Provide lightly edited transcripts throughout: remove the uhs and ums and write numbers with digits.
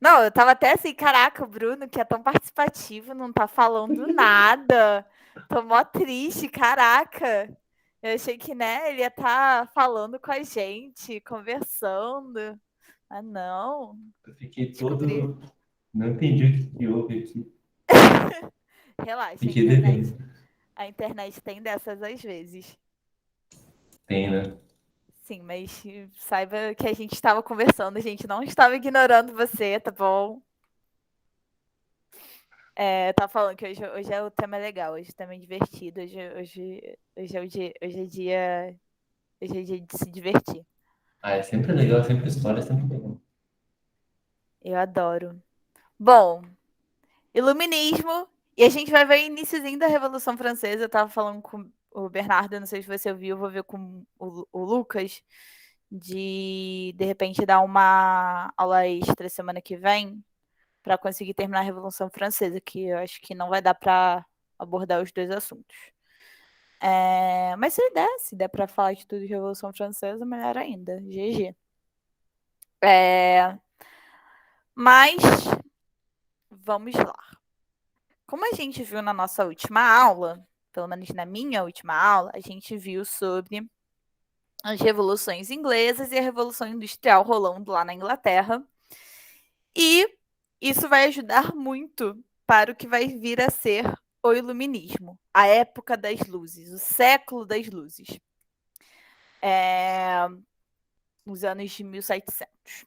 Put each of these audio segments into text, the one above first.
Não, eu tava até assim, caraca, o Bruno, que é tão participativo, não tá falando nada. Tô mó triste, caraca. Eu achei que, né, ele ia estar falando com a gente, conversando. Ah, não. Eu fiquei Descobri. todo. Não entendi o que houve aqui. Relaxa, Fiquei devendo. a internet tem dessas às vezes. Tem, né? Sim, mas saiba que a gente estava conversando, a gente não estava ignorando você, tá bom? Tá falando que hoje é o tema legal, hoje o tema é divertido, hoje é dia de se divertir. Ah, é sempre legal, é sempre história, é sempre legal. Eu adoro. Bom, iluminismo, e a gente vai ver o iniciozinho da Revolução Francesa. Eu tava falando com o Bernardo, não sei se você ouviu, eu vou ver com o Lucas, de repente dar uma aula extra semana que vem, para conseguir terminar a Revolução Francesa, que eu acho que não vai dar para abordar os dois assuntos. Mas se der para falar de tudo de Revolução Francesa, melhor ainda. GG. Mas vamos lá. Como a gente viu na nossa última aula, pelo menos na minha última aula, a gente viu sobre as revoluções inglesas e a Revolução Industrial rolando lá na Inglaterra. E isso vai ajudar muito para o que vai vir a ser o Iluminismo, a época das luzes, o século das luzes, os anos de 1700.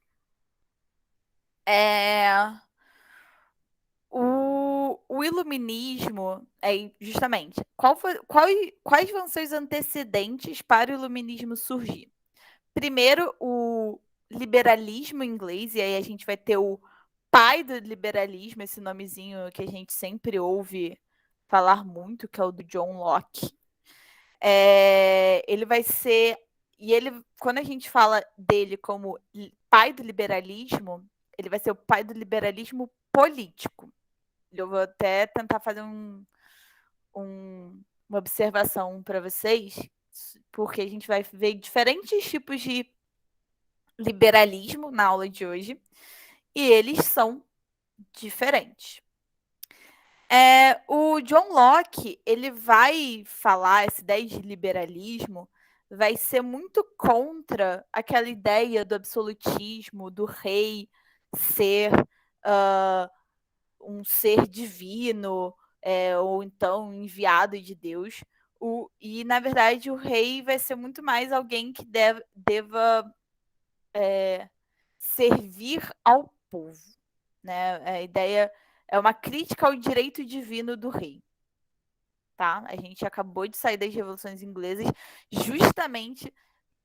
O Iluminismo é justamente quais vão ser os antecedentes para o Iluminismo surgir? Primeiro, o liberalismo inglês, e aí a gente vai ter o pai do liberalismo, esse nomezinho que a gente sempre ouve falar muito, que é o do John Locke. Ele vai ser. E ele, quando a gente fala dele como pai do liberalismo, ele vai ser o pai do liberalismo político. Eu vou até tentar fazer uma observação para vocês, porque a gente vai ver diferentes tipos de liberalismo na aula de hoje, e eles são diferentes. O John Locke, ele vai falar, essa ideia de liberalismo vai ser muito contra aquela ideia do absolutismo, do rei ser um ser divino, ou então enviado de Deus. E, na verdade, o rei vai ser muito mais alguém que deva servir ao povo. Né? A ideia é uma crítica ao direito divino do rei. Tá? A gente acabou de sair das revoluções inglesas justamente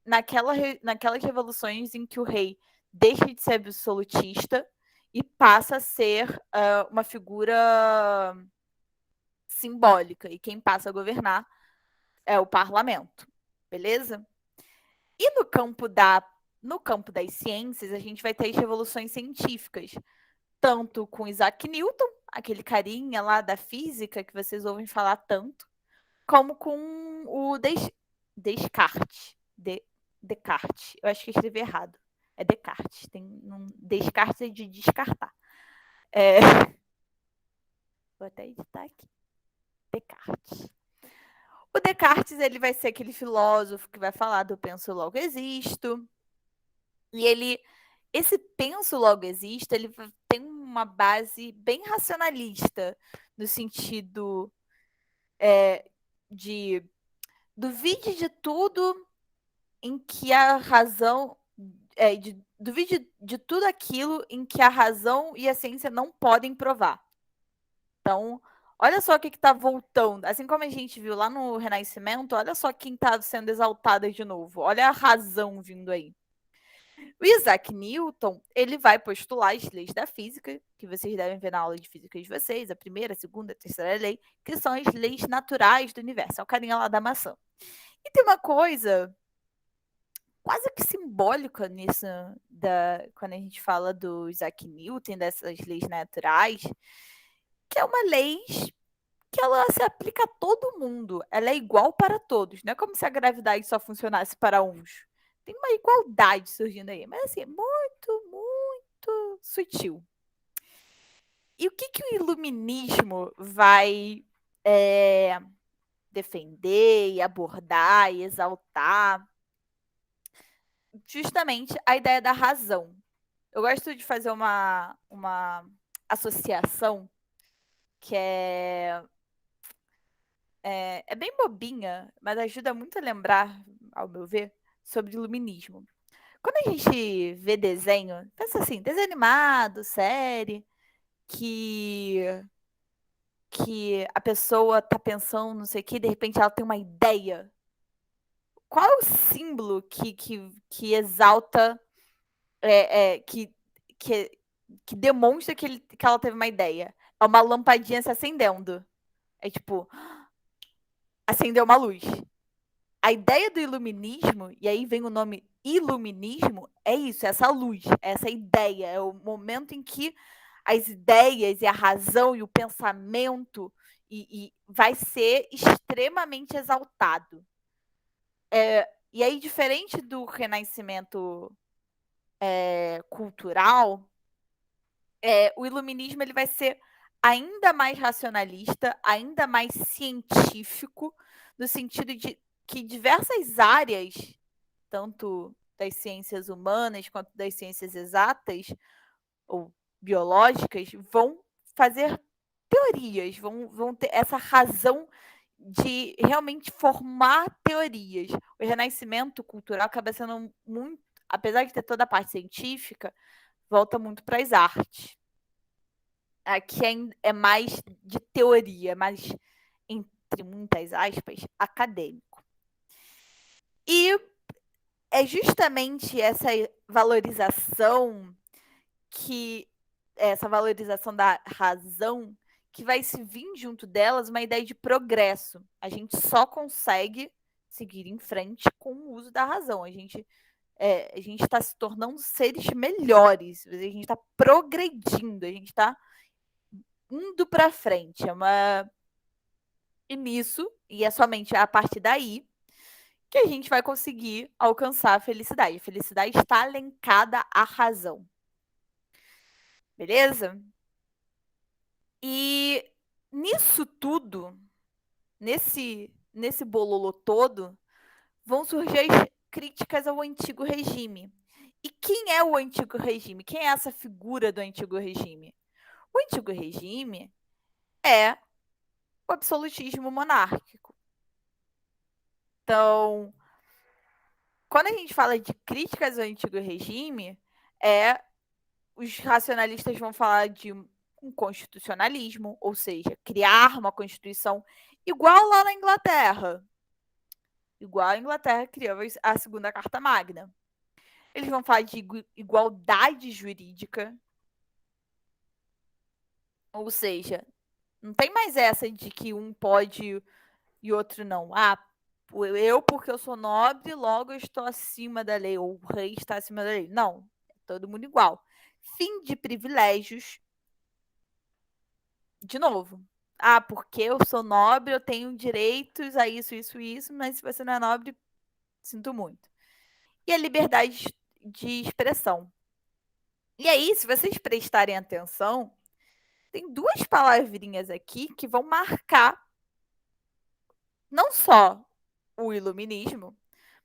naquelas revoluções em que o rei deixa de ser absolutista e passa a ser uma figura simbólica. E quem passa a governar é o parlamento. Beleza? E no campo das ciências, a gente vai ter as revoluções científicas, tanto com Isaac Newton, aquele carinha lá da física que vocês ouvem falar tanto, como com o Descartes. Descartes. Eu acho que escrevi errado. É Descartes. Descartes é de descartar. Vou até editar aqui. Descartes. O Descartes, ele vai ser aquele filósofo que vai falar do penso logo existo. E esse penso logo existo, ele tem uma base bem racionalista, no sentido de duvide de tudo em que a razão. Duvide de tudo aquilo em que a razão e a ciência não podem provar. Então, olha só o que está voltando. Assim como a gente viu lá no Renascimento, olha só quem está sendo exaltada de novo. Olha a razão vindo aí. O Isaac Newton, ele vai postular as leis da física, que vocês devem ver na aula de física de vocês, a primeira, a segunda, a terceira lei, que são as leis naturais do universo. É o carinha lá da maçã. E tem uma coisa quase que simbólica nisso, quando a gente fala do Isaac Newton, dessas leis naturais, que é uma lei que ela se aplica a todo mundo. Ela é igual para todos. Não é como se a gravidade só funcionasse para uns. Tem uma igualdade surgindo aí, mas assim, muito, muito sutil. E o que o iluminismo vai defender e abordar e exaltar? Justamente a ideia da razão. Eu gosto de fazer uma associação que é bem bobinha, mas ajuda muito a lembrar, ao meu ver, sobre iluminismo. Quando a gente vê desenho, pensa assim, desenho animado, série, que a pessoa tá pensando, não sei o que, de repente ela tem uma ideia. Qual é o símbolo que exalta, é, é, que, que, que demonstra que ela teve uma ideia? É uma lampadinha se acendendo. É tipo, acendeu uma luz. A ideia do iluminismo, e aí vem o nome iluminismo, é isso, é essa luz, é essa ideia, é o momento em que as ideias e a razão e o pensamento e vai ser extremamente exaltado. E aí, diferente do renascimento cultural, o iluminismo ele vai ser ainda mais racionalista, ainda mais científico, no sentido de que diversas áreas, tanto das ciências humanas quanto das ciências exatas ou biológicas, vão fazer teorias, vão ter essa razão de realmente formar teorias. O renascimento cultural acaba sendo muito, apesar de ter toda a parte científica, volta muito para as artes. Aqui é mais de teoria, mais, entre muitas aspas, acadêmico. E é justamente essa valorização essa valorização da razão que vai se vir junto delas uma ideia de progresso. A gente só consegue seguir em frente com o uso da razão. A gente está se tornando seres melhores, a gente está progredindo, a gente está indo para frente. E nisso, e é somente a partir daí, que a gente vai conseguir alcançar a felicidade. A felicidade está alencada à razão. Beleza? E nisso tudo, nesse bololô todo, vão surgir as críticas ao antigo regime. E quem é o antigo regime? Quem é essa figura do antigo regime? O antigo regime é o absolutismo monárquico. Então, quando a gente fala de críticas ao antigo regime, os racionalistas vão falar de um constitucionalismo, ou seja, criar uma constituição igual lá na Inglaterra. Igual a Inglaterra criou a segunda Carta Magna. Eles vão falar de igualdade jurídica, ou seja, não tem mais essa de que um pode e outro não. Ah, eu porque eu sou nobre, logo eu estou acima da lei, ou o rei está acima da lei. Não, é todo mundo igual. Fim de privilégios, de novo. Ah, porque eu sou nobre, eu tenho direitos a isso, isso, isso, mas se você não é nobre, sinto muito. E a liberdade de expressão. E aí, se vocês prestarem atenção, tem duas palavrinhas aqui que vão marcar não só o iluminismo,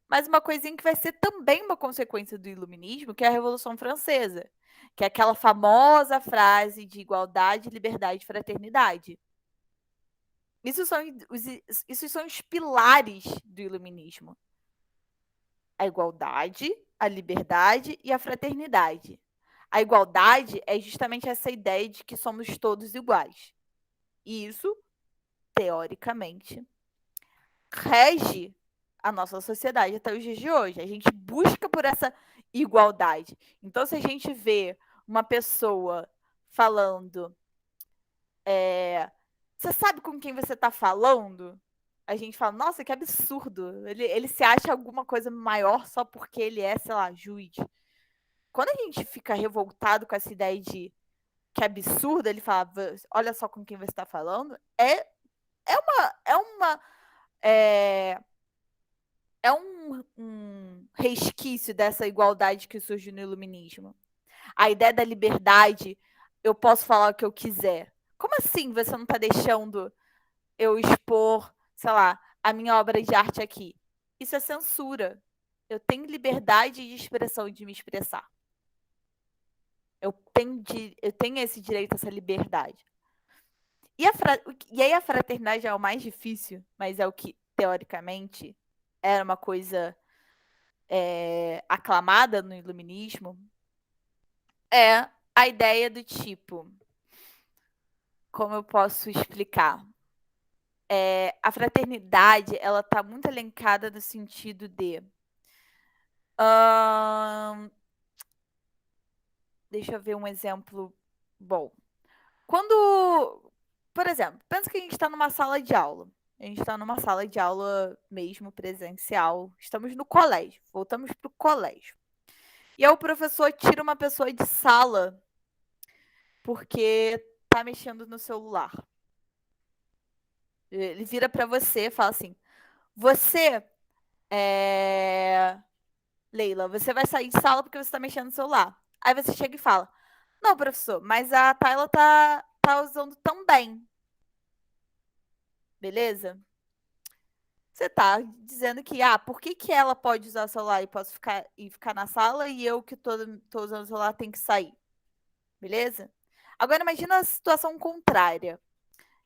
mas uma coisinha que vai ser também uma consequência do iluminismo, que é a Revolução Francesa, que é aquela famosa frase de igualdade, liberdade e fraternidade. Isso são os pilares do iluminismo. A igualdade, a liberdade e a fraternidade. A igualdade é justamente essa ideia de que somos todos iguais. E isso, teoricamente, rege a nossa sociedade até os dias de hoje. A gente busca por essa igualdade. Então, se a gente vê uma pessoa falando, você sabe com quem você está falando? A gente fala, nossa, que absurdo. Ele se acha alguma coisa maior só porque ele é, sei lá, juiz. Quando a gente fica revoltado com essa ideia de que absurdo, ele fala, olha só com quem você está falando, é, é um resquício dessa igualdade que surge no iluminismo. A ideia da liberdade, eu posso falar o que eu quiser. Como assim você não está deixando eu expor, sei lá, a minha obra de arte aqui? Isso é censura. Eu tenho liberdade de expressão e de me expressar. Eu tenho esse direito, essa liberdade. E aí a fraternidade é o mais difícil, mas é o que, teoricamente, era uma coisa aclamada no iluminismo, é a ideia do tipo, como eu posso explicar? A fraternidade, ela está muito elencada no sentido de... deixa eu ver um exemplo bom. Quando, por exemplo, pensa que a gente está numa sala de aula. A gente está numa sala de aula mesmo, presencial. Estamos no colégio. Voltamos para o colégio. E aí o professor tira uma pessoa de sala porque tá mexendo no celular. Ele vira para você e fala assim: você, Leila, você vai sair de sala porque você está mexendo no celular. Aí você chega e fala: não, professor, mas a Tayla tá usando tão bem. Beleza? Você tá dizendo que, por que ela pode usar o celular e posso ficar na sala e eu que tô usando o celular tenho que sair? Beleza? Agora imagina a situação contrária.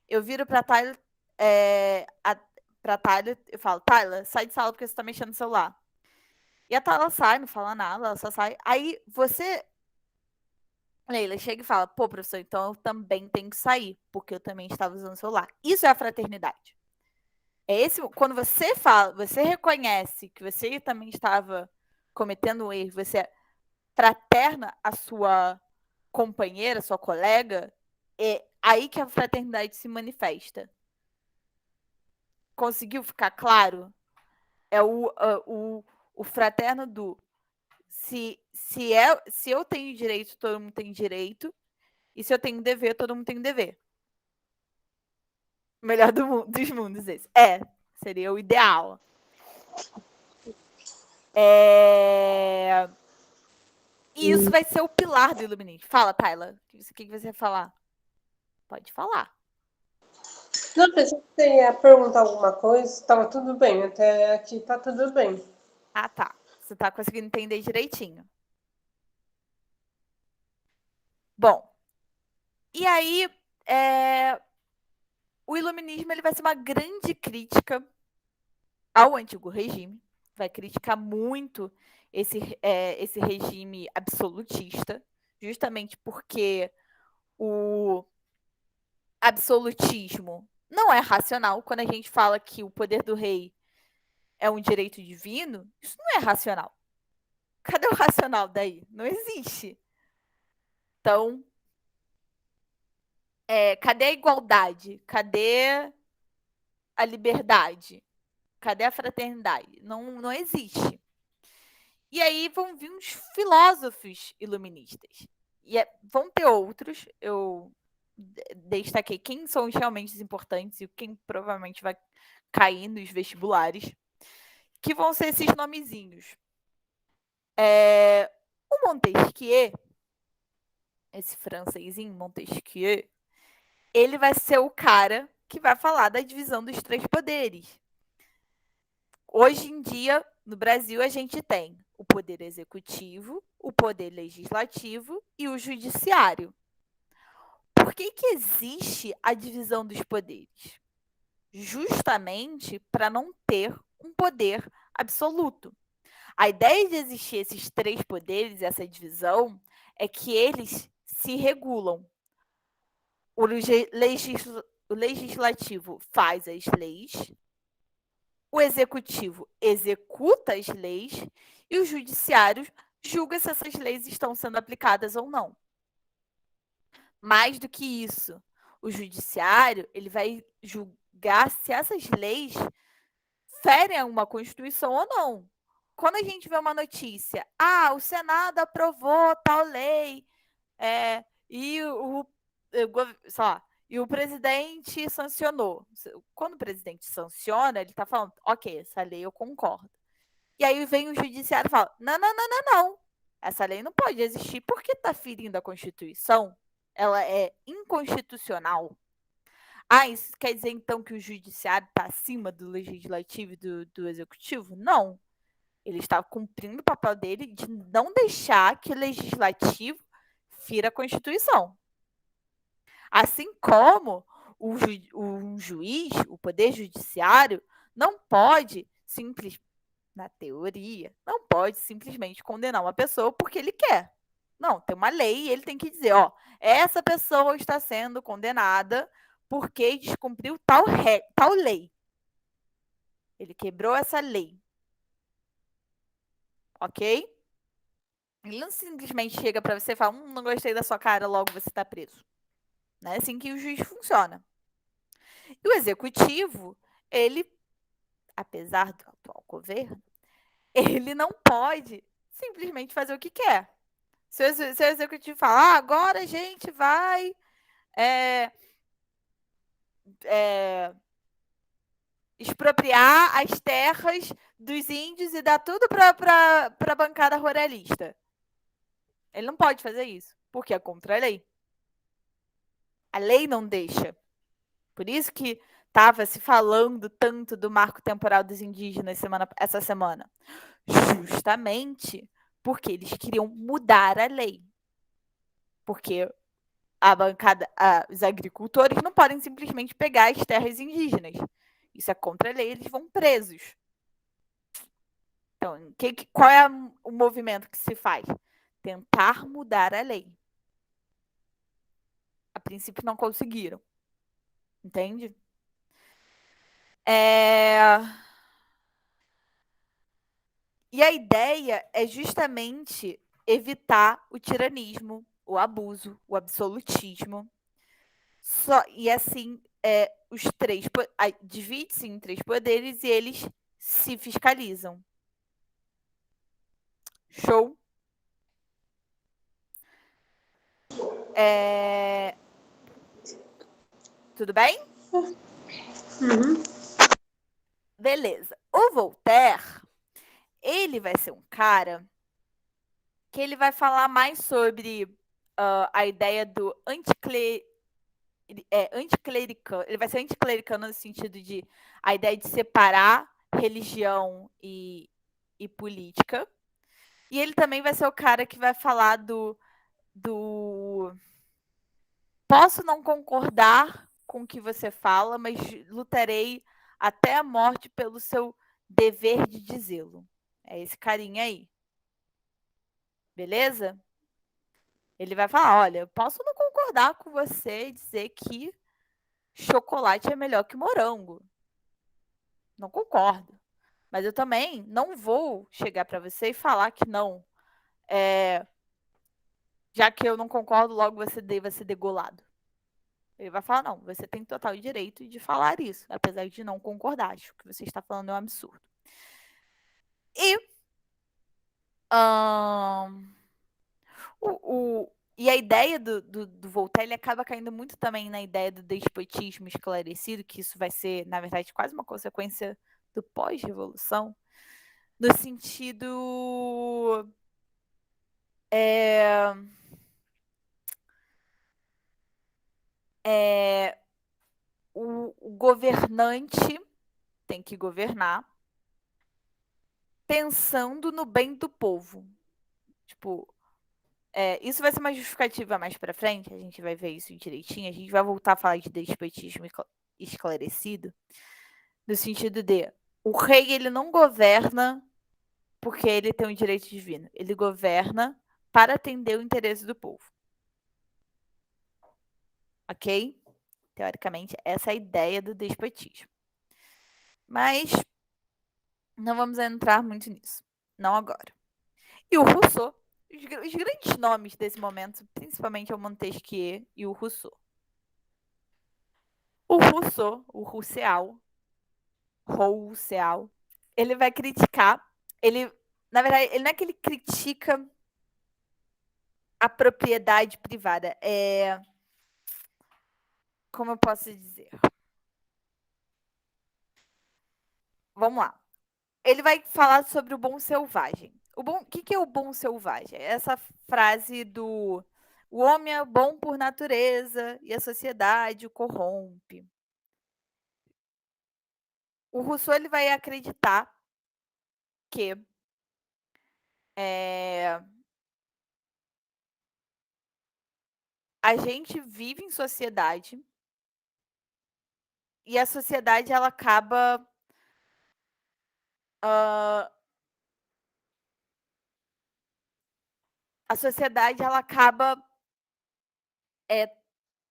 Eu viro pra Tyler, pra Tyler, eu falo, Tyler, sai de sala porque você tá mexendo no celular. E a Tyler sai, não fala nada, ela só sai. Aí você, Leila, chega e fala, pô, professor, então eu também tenho que sair, porque eu também estava usando o celular. Isso é a fraternidade. Quando você fala, você reconhece que você também estava cometendo um erro, você fraterna a sua companheira, sua colega, é aí que a fraternidade se manifesta. Conseguiu ficar claro? É o fraterno do se eu tenho direito, todo mundo tem direito, e se eu tenho dever, todo mundo tem dever. O melhor dos mundos esse. Seria o ideal. E isso vai ser o pilar do Illuminati. Fala, Tayla. O que você vai falar? Pode falar. Não, pensei que você ia perguntar alguma coisa. Estava tudo bem. Até aqui tá tudo bem. Ah, tá. Você tá conseguindo entender direitinho. Bom. E aí, o iluminismo ele vai ser uma grande crítica ao antigo regime. Vai criticar muito esse regime absolutista, justamente porque o absolutismo não é racional. Quando a gente fala que o poder do rei é um direito divino, isso não é racional. Cadê o racional daí? Não existe. Então, cadê a igualdade? Cadê a liberdade? Cadê a fraternidade? Não existe. E aí vão vir uns filósofos iluministas. E vão ter outros. Eu destaquei quem são os realmente importantes e quem provavelmente vai cair nos vestibulares, que vão ser esses nomezinhos. O Montesquieu, esse francesinho Montesquieu, ele vai ser o cara que vai falar da divisão dos três poderes. Hoje em dia, no Brasil, a gente tem o poder executivo, o poder legislativo e o judiciário. Por que existe a divisão dos poderes? Justamente para não ter um poder absoluto. A ideia de existir esses três poderes, essa divisão, é que eles se regulam. O legislativo faz as leis, o executivo executa as leis e o judiciário julga se essas leis estão sendo aplicadas ou não. Mais do que isso, o judiciário ele vai julgar se essas leis ferem uma Constituição ou não. Quando a gente vê uma notícia, o Senado aprovou tal lei, e o presidente sancionou. Quando o presidente sanciona, ele está falando, ok, essa lei eu concordo. E aí vem o judiciário e fala, não. Essa lei não pode existir porque está ferindo a Constituição. ela é inconstitucional, ah, isso quer dizer então que o judiciário está acima do legislativo e do executivo? Não. Ele está cumprindo o papel dele de não deixar que o legislativo fira a Constituição. Assim como um juiz, o poder judiciário, não pode na teoria, não pode simplesmente condenar uma pessoa porque ele quer. Não, tem uma lei e ele tem que dizer, ó, essa pessoa está sendo condenada porque descumpriu tal lei. Ele quebrou essa lei. Ok? Ele não simplesmente chega para você e fala, não gostei da sua cara, logo você está preso. Não é assim que o juiz funciona. E o executivo, ele, apesar do atual governo, ele não pode simplesmente fazer o que quer. Se o executivo falar, agora a gente vai expropriar as terras dos índios e dar tudo para a bancada ruralista. Ele não pode fazer isso, porque é contra a lei. A lei não deixa. Por isso que estava se falando tanto do marco temporal dos indígenas essa semana. Justamente porque eles queriam mudar a lei. Porque os agricultores não podem simplesmente pegar as terras indígenas. Isso é contra a lei, eles vão presos. Então, qual é o movimento que se faz? Tentar mudar a lei. A princípio não conseguiram. Entende? E a ideia é justamente evitar o tiranismo, o abuso, o absolutismo. E assim, divide-se em 3 poderes e eles se fiscalizam. Show? Tudo bem? Uhum. Beleza. O Voltaire, ele vai ser um cara que ele vai falar mais sobre a ideia do anticlericano. Ele vai ser anticlericano no sentido de a ideia de separar religião e política. E ele também vai ser o cara que vai falar do posso não concordar com o que você fala, mas lutarei até a morte pelo seu dever de dizê-lo. É esse carinha aí. Beleza? Ele vai falar, olha, eu posso não concordar com você e dizer que chocolate é melhor que morango. Não concordo. Mas eu também não vou chegar para você e falar que não. Já que eu não concordo, logo você deva ser degolado. Ele vai falar, não, você tem total direito de falar isso, apesar de não concordar. Acho que você está falando é um absurdo. E a ideia do Voltaire, ele acaba caindo muito também na ideia do despotismo esclarecido, que isso vai ser, na verdade, quase uma consequência do pós-revolução, no sentido o governante tem que governar pensando no bem do povo. Tipo, isso vai ser uma justificativa mais para frente, a gente vai ver isso direitinho, a gente vai voltar a falar de despotismo esclarecido, no sentido de o rei ele não governa porque ele tem um direito divino, ele governa para atender o interesse do povo. Ok? Teoricamente, essa é a ideia do despotismo. Mas não vamos entrar muito nisso. Não agora. E o Rousseau, os grandes nomes desse momento, principalmente é o Montesquieu e o Rousseau. O Rousseau, ele vai criticar, na verdade, ele não é que ele critica a propriedade privada, como eu posso dizer? Vamos lá. Ele vai falar sobre o bom selvagem. O que é o bom selvagem? Essa frase do O homem é bom por natureza e a sociedade o corrompe. O Rousseau ele vai acreditar que a gente vive em sociedade e a sociedade ela acaba a sociedade ela acaba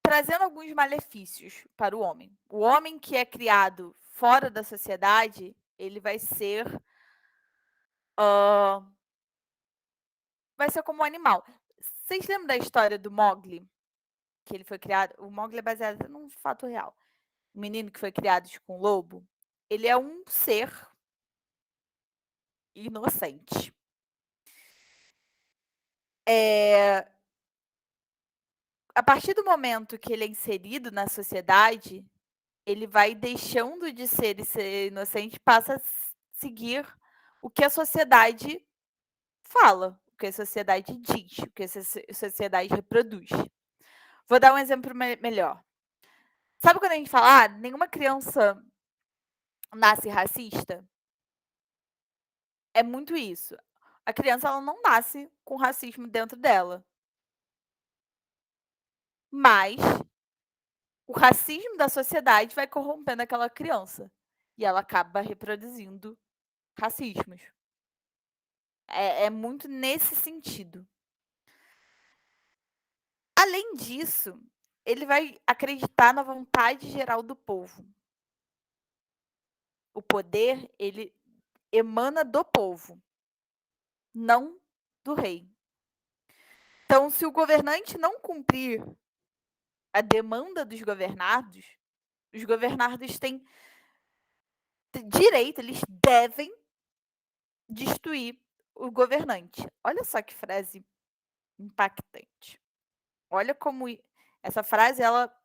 trazendo alguns malefícios para o homem. O homem que é criado fora da sociedade, ele vai ser como um animal. Vocês lembram da história do Mowgli? Que ele foi criado. O Mowgli é baseado num fato real. O menino que foi criado com um lobo. Ele é um ser inocente. A partir do momento que ele é inserido na sociedade, ele vai deixando de ser inocente e passa a seguir o que a sociedade fala, o que a sociedade diz, o que a sociedade reproduz. Vou dar um exemplo melhor. Sabe quando a gente fala, nenhuma criança nasce racista? É muito isso. A criança ela não nasce com racismo dentro dela. Mas o racismo da sociedade vai corrompendo aquela criança. E ela acaba reproduzindo racismos. É muito nesse sentido. Além disso, ele vai acreditar na vontade geral do povo. O poder, ele emana do povo, não do rei. Então, se o governante não cumprir a demanda dos governados, os governados têm direito, eles devem destruir o governante. Olha só que frase impactante. Olha como essa frase ela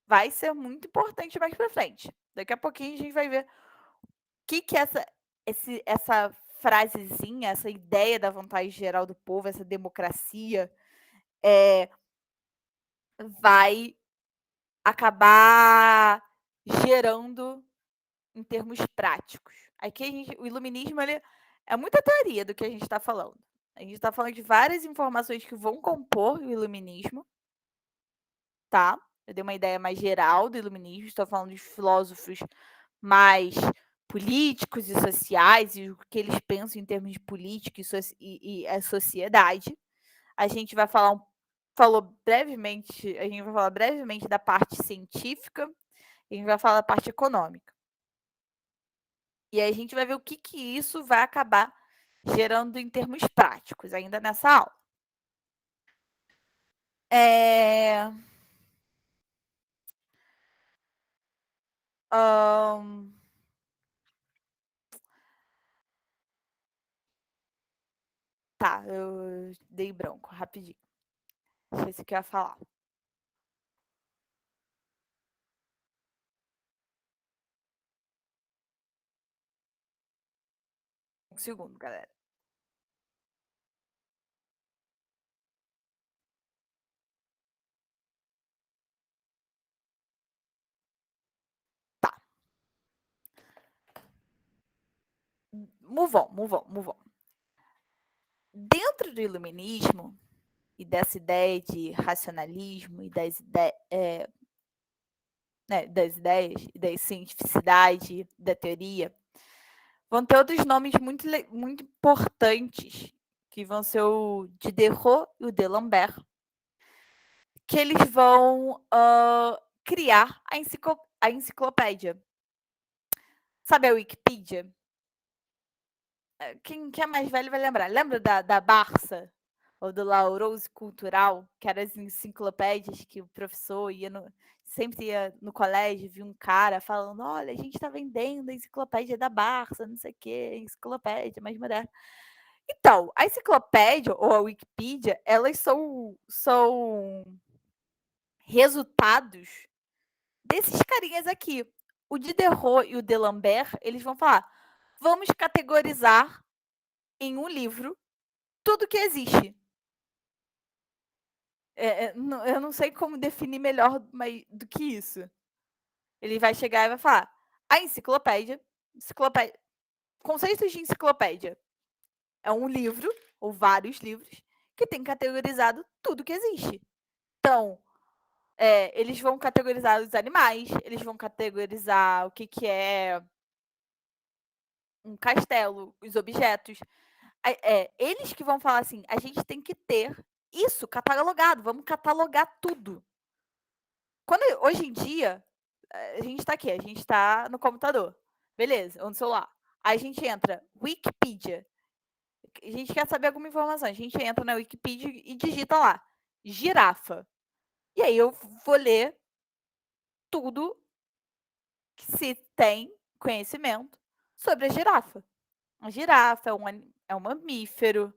vai ser muito importante mais para frente. Daqui a pouquinho a gente vai ver o que essa frasezinha, essa ideia da vontade geral do povo, essa democracia, vai acabar gerando em termos práticos. Aqui o iluminismo ele é muita teoria do que a gente está falando. A gente está falando de várias informações que vão compor o iluminismo, tá? Eu dei uma ideia mais geral do iluminismo, estou falando de filósofos mais políticos e sociais e o que eles pensam em termos de política e a sociedade. A gente vai falar a gente vai falar brevemente da parte científica e a gente vai falar da parte econômica. E aí a gente vai ver o que isso vai acabar gerando em termos práticos, ainda nessa aula. Tá, eu dei branco, rapidinho. Não sei se você quer falar. Um segundo, galera. Tá. Move on. Dentro do iluminismo e dessa ideia de racionalismo e das ideias e da cientificidade da teoria, vão ter outros nomes muito importantes, que vão ser o Diderot e o D'Alembert, que eles vão criar a enciclopédia. Sabe a Wikipedia? Quem é mais velho vai lembrar. Lembra da Barça? Ou do Laurose Cultural? Que eram as enciclopédias que o professor sempre ia no colégio, via um cara falando, olha, a gente está vendendo a enciclopédia da Barça, não sei o quê, enciclopédia mais moderna. Então, a enciclopédia ou a Wikipedia, elas são resultados desses carinhas aqui. O Diderot e o D'Alembert, eles vão falar, vamos categorizar em um livro tudo que existe. Eu não sei como definir melhor do que isso. Ele vai chegar e vai falar: a enciclopédia, conceitos de enciclopédia é um livro, ou vários livros, que tem categorizado tudo que existe. Então, eles vão categorizar os animais, eles vão categorizar o que é um castelo, os objetos. Eles que vão falar assim, a gente tem que ter isso catalogado, vamos catalogar tudo. Hoje em dia, a gente está aqui, a gente está no computador, beleza, ou no celular. Aí a gente entra, Wikipedia. A gente quer saber alguma informação, a gente entra na Wikipedia e digita lá, girafa. E aí eu vou ler tudo que se tem conhecimento sobre a girafa. A girafa é um mamífero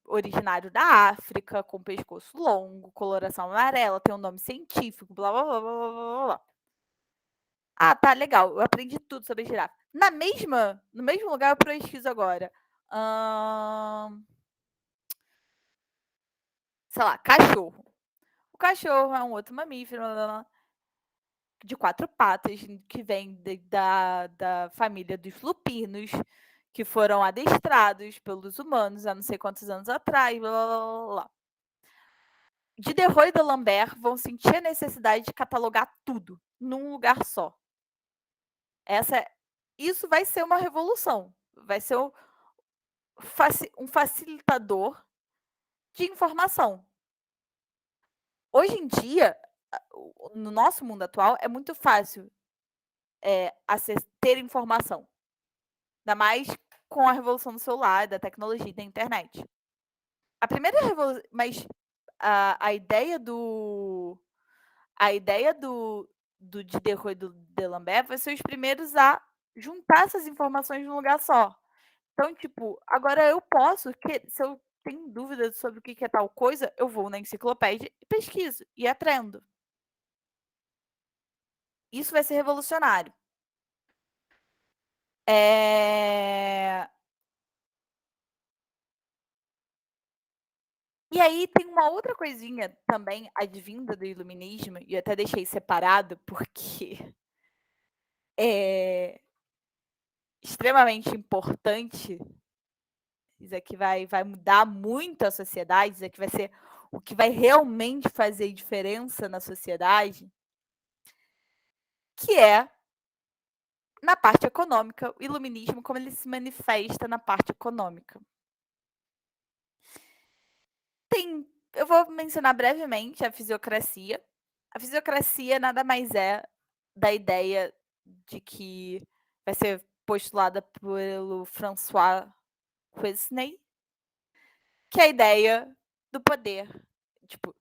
originário da África, com pescoço longo, coloração amarela, tem um nome científico, blá, blá, blá, blá, blá, blá. Ah, tá, legal. Eu aprendi tudo sobre girafa. No mesmo lugar eu pesquiso agora. Sei lá, cachorro. O cachorro é um outro mamífero de 4 patas, que vem da família dos lupinos, que foram adestrados pelos humanos há não sei quantos anos atrás, blá, blá, blá, blá. Diderot e D'Alembert vão sentir a necessidade de catalogar tudo num lugar só. Isso vai ser uma revolução. Vai ser um facilitador de informação. Hoje em dia, no nosso mundo atual, é muito fácil ter informação. Ainda mais com a revolução do celular, da tecnologia e da internet. A primeira revolução... Mas a ideia do Diderot e do D'Alembert vai ser os primeiros a juntar essas informações num lugar só. Então, tipo, agora eu posso, se eu tenho dúvidas sobre o que é tal coisa, eu vou na enciclopédia e pesquiso e aprendo. Isso vai ser revolucionário. E aí tem uma outra coisinha também advinda do iluminismo, e eu até deixei separado porque é extremamente importante. Isso aqui vai mudar muito a sociedade, isso aqui vai ser o que vai realmente fazer diferença na sociedade, que é na parte econômica, o iluminismo, como ele se manifesta na parte econômica. Eu vou mencionar brevemente a fisiocracia. A fisiocracia nada mais é da ideia de que vai ser postulada pelo François Quesnay, que é a ideia do poder. Tipo,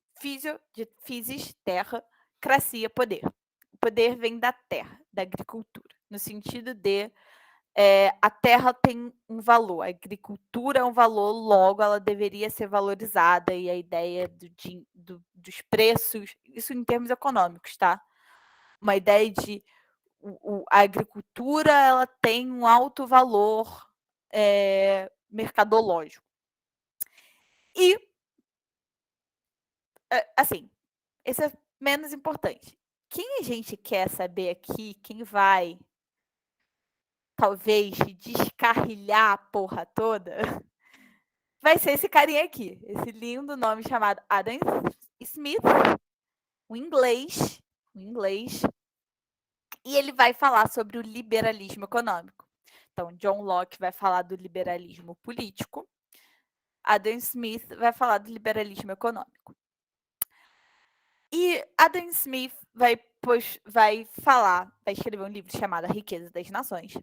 de physis, terra, cracia, poder. O poder vem da terra, da agricultura, no sentido de a terra tem um valor, a agricultura é um valor, logo ela deveria ser valorizada, e a ideia dos preços, isso em termos econômicos, tá? Uma ideia de a agricultura ela tem um alto valor mercadológico. E, assim, esse é menos importante. Quem a gente quer saber aqui, quem vai talvez descarrilhar a porra toda, vai ser esse carinha aqui, esse lindo nome chamado Adam Smith, um inglês, e ele vai falar sobre o liberalismo econômico. Então, John Locke vai falar do liberalismo político, Adam Smith vai falar do liberalismo econômico. E Adam Smith vai escrever um livro chamado A Riqueza das Nações,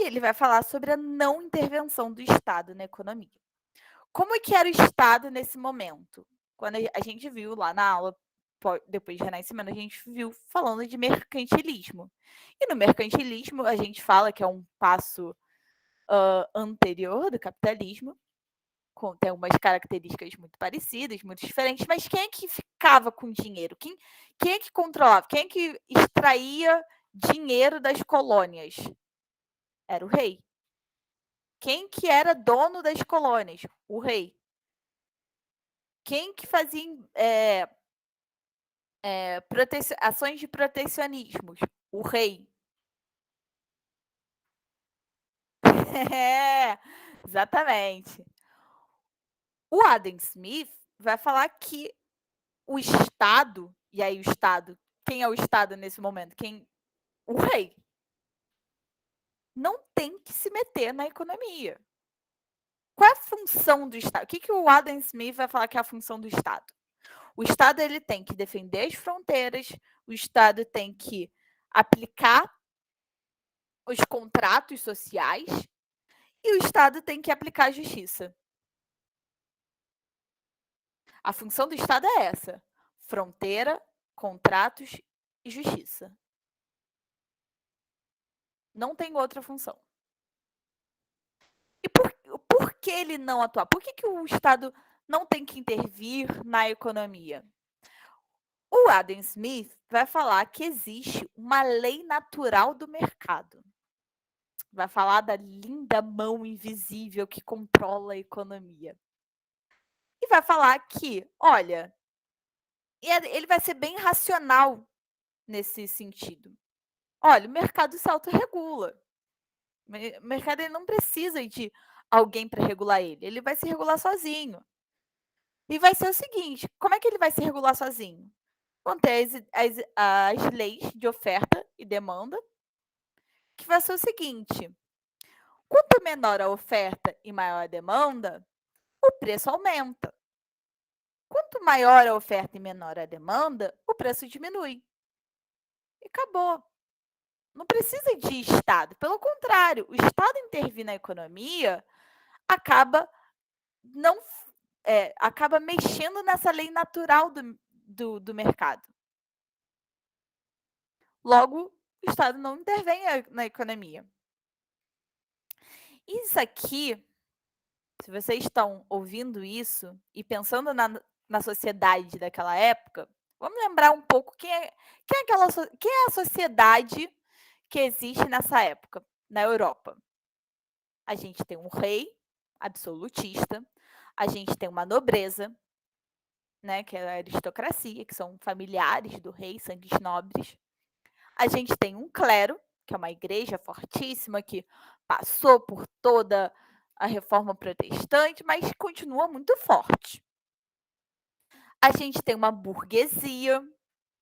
e ele vai falar sobre a não intervenção do Estado na economia. Como é que era o Estado nesse momento? Quando a gente viu lá na aula, depois de Renascimento, a gente viu falando de mercantilismo. E no mercantilismo, a gente fala que é um passo anterior do capitalismo, tem algumas características muito parecidas, muito diferentes, mas quem é que ficava com dinheiro? Quem é que controlava? Quem é que extraía dinheiro das colônias? Era o rei. Quem que era dono das colônias? O rei. Quem que fazia ações de protecionismos? O rei. É, exatamente. O Adam Smith vai falar que o Estado, e aí o Estado, quem é o Estado nesse momento? O rei. Não tem que se meter na economia. Qual é a função do Estado? O que o Adam Smith vai falar que é a função do Estado? O Estado ele tem que defender as fronteiras, o Estado tem que aplicar os contratos sociais e o Estado tem que aplicar a justiça. A função do Estado é essa: fronteira, contratos e justiça. Não tem outra função. E por que ele não atuar? Por que o Estado não tem que intervir na economia? O Adam Smith vai falar que existe uma lei natural do mercado. Vai falar da linda mão invisível que controla a economia. E vai falar que, olha, ele vai ser bem racional nesse sentido. Olha, o mercado se autorregula. O mercado ele não precisa de alguém para regular ele. Ele vai se regular sozinho. E vai ser o seguinte, como é que ele vai se regular sozinho? Vão ter as leis de oferta e demanda, que vai ser o seguinte, quanto menor a oferta e maior a demanda, o preço aumenta. Quanto maior a oferta e menor a demanda, o preço diminui. E acabou. Não precisa de Estado. Pelo contrário, o Estado intervir na economia acaba mexendo nessa lei natural do mercado. Logo, o Estado não intervém na economia. Isso aqui, se vocês estão ouvindo isso e pensando na sociedade daquela época, vamos lembrar um pouco quem é a sociedade que existe nessa época, na Europa. A gente tem um rei absolutista, a gente tem uma nobreza, né, que é a aristocracia, que são familiares do rei, sangues nobres. A gente tem um clero, que é uma igreja fortíssima, que passou por toda a reforma protestante, mas continua muito forte. A gente tem uma burguesia,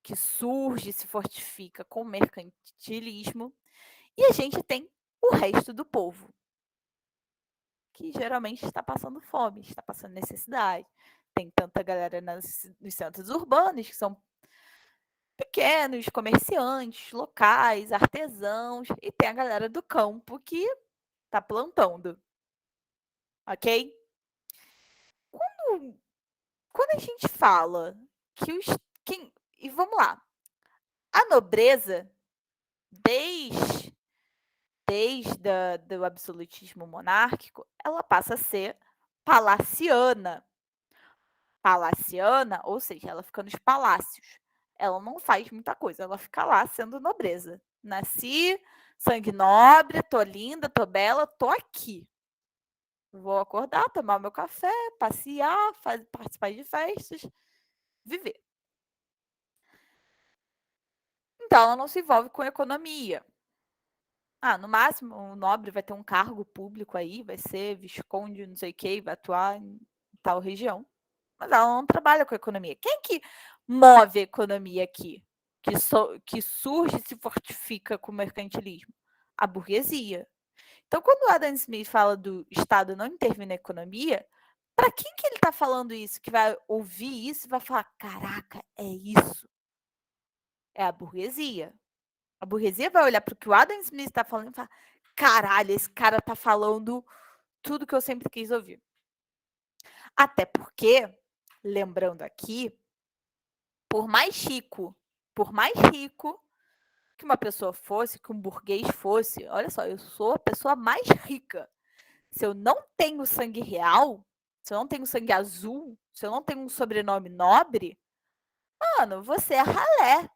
que surge e se fortifica com o mercantilismo. E a gente tem o resto do povo, que geralmente está passando fome, está passando necessidade. Tem tanta galera nos centros urbanos, que são pequenos comerciantes, locais, artesãos, e tem a galera do campo que está plantando. Ok? Quando a gente fala que e vamos lá, a nobreza, desde do absolutismo monárquico, ela passa a ser palaciana. Palaciana, ou seja, ela fica nos palácios. Ela não faz muita coisa, ela fica lá sendo nobreza. Nasci, sangue nobre, tô linda, tô bela, tô aqui. Vou acordar, tomar meu café, passear, participar de festas, viver. Então, ela não se envolve com economia. No máximo, o nobre vai ter um cargo público aí, vai ser visconde, não sei o quê, vai atuar em tal região. Mas ela não trabalha com economia. Quem que move a economia aqui? Que surge e se fortifica com o mercantilismo? A burguesia. Então, quando o Adam Smith fala do Estado não intervir na economia, para quem que ele está falando isso? Que vai ouvir isso e vai falar, caraca, é isso. É a burguesia. A burguesia vai olhar para o que o Adam Smith está falando e falar, caralho, esse cara está falando tudo que eu sempre quis ouvir. Até porque, lembrando aqui, por mais rico que uma pessoa fosse, que um burguês fosse, olha só, eu sou a pessoa mais rica. Se eu não tenho sangue real, se eu não tenho sangue azul, se eu não tenho um sobrenome nobre, mano, você é ralé.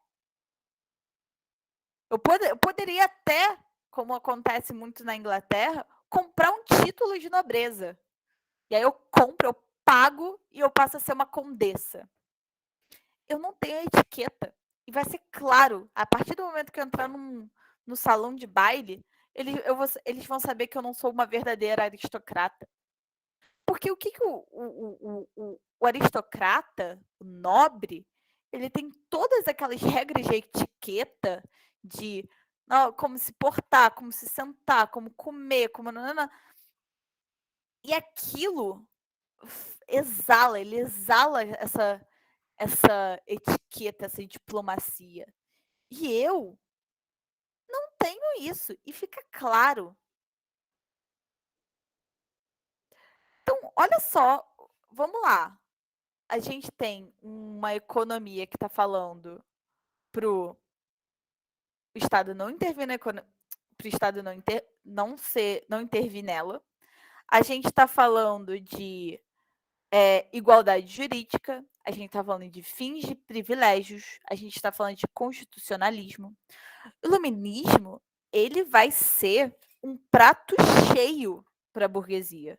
Eu poderia até, como acontece muito na Inglaterra, comprar um título de nobreza. E aí eu compro, eu pago e eu passo a ser uma condessa. Eu não tenho a etiqueta. E vai ser claro, a partir do momento que eu entrar no salão de baile, eles vão saber que eu não sou uma verdadeira aristocrata. Porque o que, que o aristocrata, o nobre, ele tem todas aquelas regras de etiqueta, de como se portar, como se sentar, como comer, como. Nanana. E aquilo ele exala essa etiqueta, essa diplomacia. E eu não tenho isso. E fica claro. Então, olha só, vamos lá. A gente tem uma economia que está falando para o Estado não intervir na economia, para o Estado não intervir nela. A gente está falando de igualdade jurídica, a gente está falando de fins de privilégios, a gente está falando de constitucionalismo. O iluminismo, ele vai ser um prato cheio para a burguesia.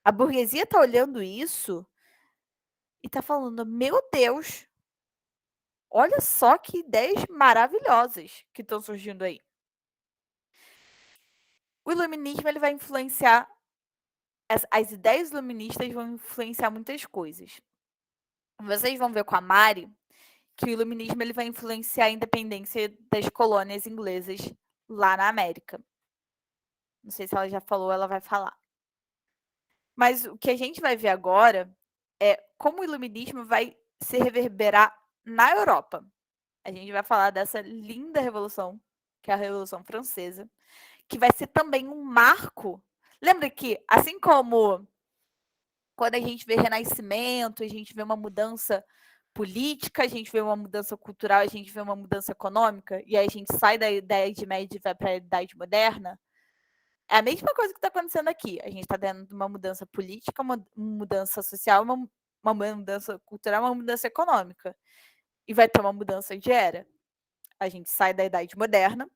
A burguesia está olhando isso e está falando, meu Deus, olha só que ideias maravilhosas que estão surgindo aí. O iluminismo ele vai influenciar, as ideias iluministas vão influenciar muitas coisas. Vocês vão ver com a Mari que o iluminismo ele vai influenciar a independência das colônias inglesas lá na América. Não sei se ela já falou, ela vai falar. Mas o que a gente vai ver agora é como o iluminismo vai se reverberar na Europa. A gente vai falar dessa linda revolução, que é a Revolução Francesa, que vai ser também um marco. Lembra que, assim como quando a gente vê Renascimento, a gente vê uma mudança política, a gente vê uma mudança cultural, a gente vê uma mudança econômica, e aí a gente sai da Idade Média e vai para a Idade Moderna, é a mesma coisa que está acontecendo aqui. A gente está tendo uma mudança política, uma mudança social, uma mudança cultural, uma mudança econômica. E vai ter uma mudança de era. A gente sai da Idade Moderna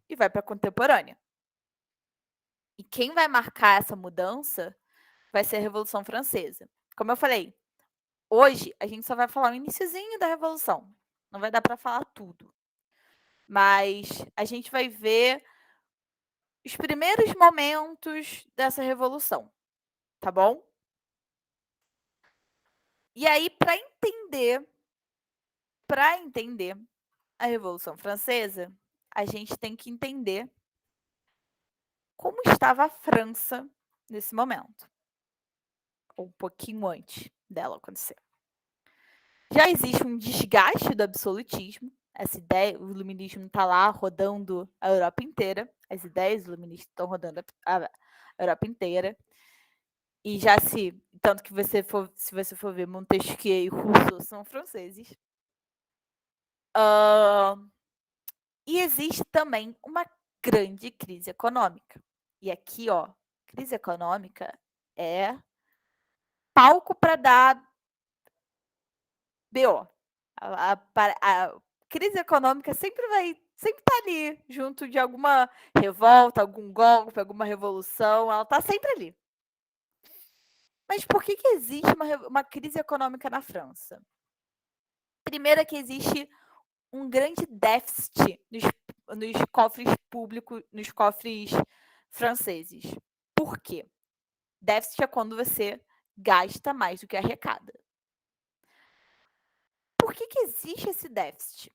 e vai para a contemporânea. E quem vai marcar essa mudança vai ser a Revolução Francesa. Como eu falei, hoje a gente só vai falar o iniciozinho da Revolução. Não vai dar para falar tudo. Mas a gente vai ver os primeiros momentos dessa revolução, tá bom? E aí, para entender a Revolução Francesa, a gente tem que entender como estava a França nesse momento, ou um pouquinho antes dela acontecer. Já existe um desgaste do absolutismo, essa ideia, o iluminismo está lá rodando a Europa inteira, as ideias iluministas estão rodando a Europa inteira, e já tanto que se você for ver, Montesquieu e Rousseau são franceses. E existe também uma grande crise econômica. E aqui, ó, crise econômica é palco para dar BO. A crise econômica sempre tá ali, junto de alguma revolta, algum golpe, alguma revolução, ela tá sempre ali. Mas por que existe uma crise econômica na França? Primeiro é que existe um grande déficit nos cofres públicos, nos cofres franceses. Por quê? Déficit é quando você gasta mais do que arrecada. Por que existe esse déficit?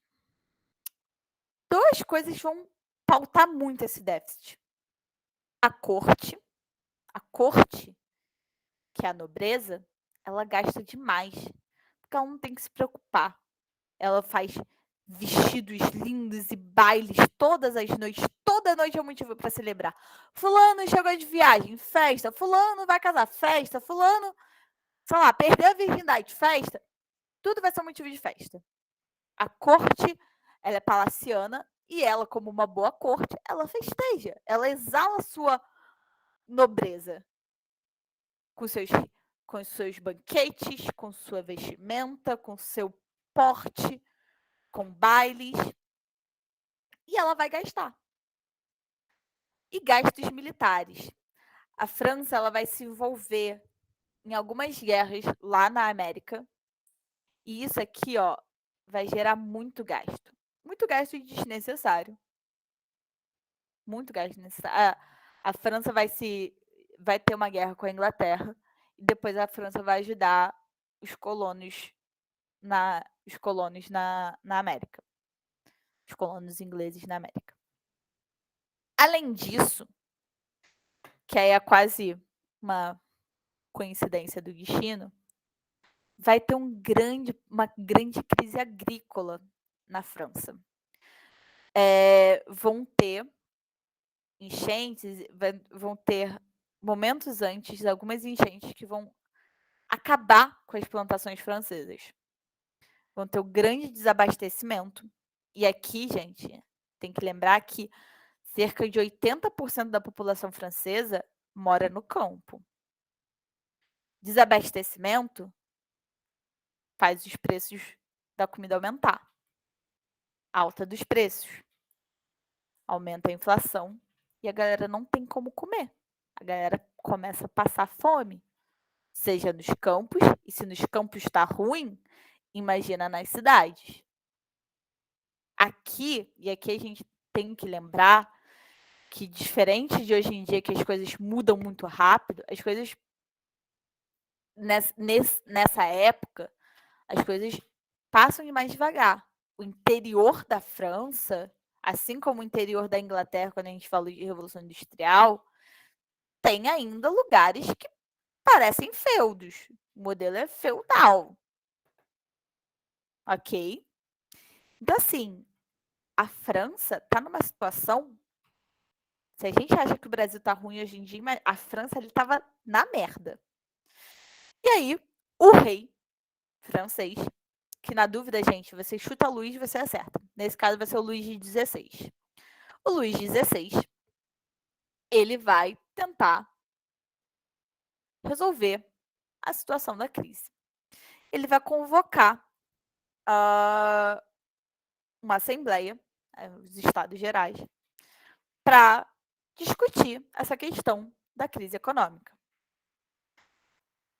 Duas coisas vão pautar muito esse déficit. A corte, que é a nobreza, ela gasta demais, porque ela não tem que se preocupar. Ela faz vestidos lindos e bailes todas as noites. Toda noite é um motivo para celebrar. Fulano chegou de viagem, festa. Fulano vai casar, festa. Fulano, sei lá, perdeu a virgindade, festa. Tudo vai ser um motivo de festa. A corte, ela é palaciana e ela, como uma boa corte, ela festeja. Ela exala a sua nobreza com seus banquetes, com sua vestimenta, com seu porte, com bailes. E ela vai gastar. E gastos militares. A França ela vai se envolver em algumas guerras lá na América. E isso aqui, ó, vai gerar muito gasto. Muito gasto desnecessário. Muito gasto desnecessário. A França vai ter uma guerra com a Inglaterra. E depois a França vai ajudar os colonos na América. Os colonos ingleses na América. Além disso, que aí é quase uma coincidência do destino, vai ter uma grande crise agrícola na França. Vão ter enchentes, vão ter momentos antes, algumas enchentes que vão acabar com as plantações francesas. Vão ter um grande desabastecimento. E aqui, gente, tem que lembrar que cerca de 80% da população francesa mora no campo. Desabastecimento faz os preços da comida aumentar. Alta dos preços. Aumenta a inflação e a galera não tem como comer. A galera começa a passar fome, seja nos campos, e se nos campos está ruim, imagina nas cidades. Aqui a gente tem que lembrar que, diferente de hoje em dia, que as coisas mudam muito rápido, as coisas nessa época, as coisas passam de mais devagar. O interior da França, assim como o interior da Inglaterra, quando a gente fala de Revolução Industrial, tem ainda lugares que parecem feudos. O modelo é feudal. Ok? Então, assim, a França está numa situação. Se a gente acha que o Brasil está ruim hoje em dia, a França ele estava na merda. E aí, o rei francês, que na dúvida, gente, você chuta Luís, você acerta. Nesse caso, vai ser o Luís XVI. O Luís XVI, ele vai tentar resolver a situação da crise. Ele vai convocar uma assembleia, os Estados Gerais, para discutir essa questão da crise econômica.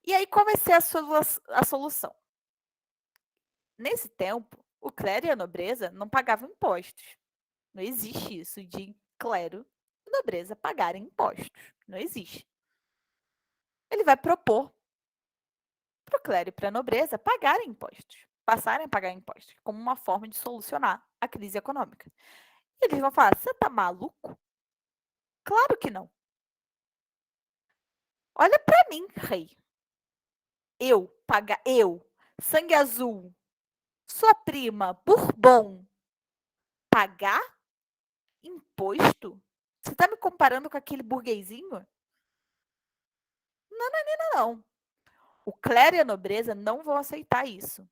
E aí, qual vai ser a solução? Nesse tempo, o clero e a nobreza não pagavam impostos. Não existe isso de clero e nobreza pagarem impostos. Não existe. Ele vai propor para o clero e para a nobreza pagarem impostos, passarem a pagar impostos, como uma forma de solucionar a crise econômica. E eles vão falar: você tá maluco? Claro que não. Olha para mim, rei. Eu, sangue azul, sua prima, Bourbon, pagar imposto? Você tá me comparando com aquele burguesinho? Não. O clero e a nobreza não vão aceitar isso.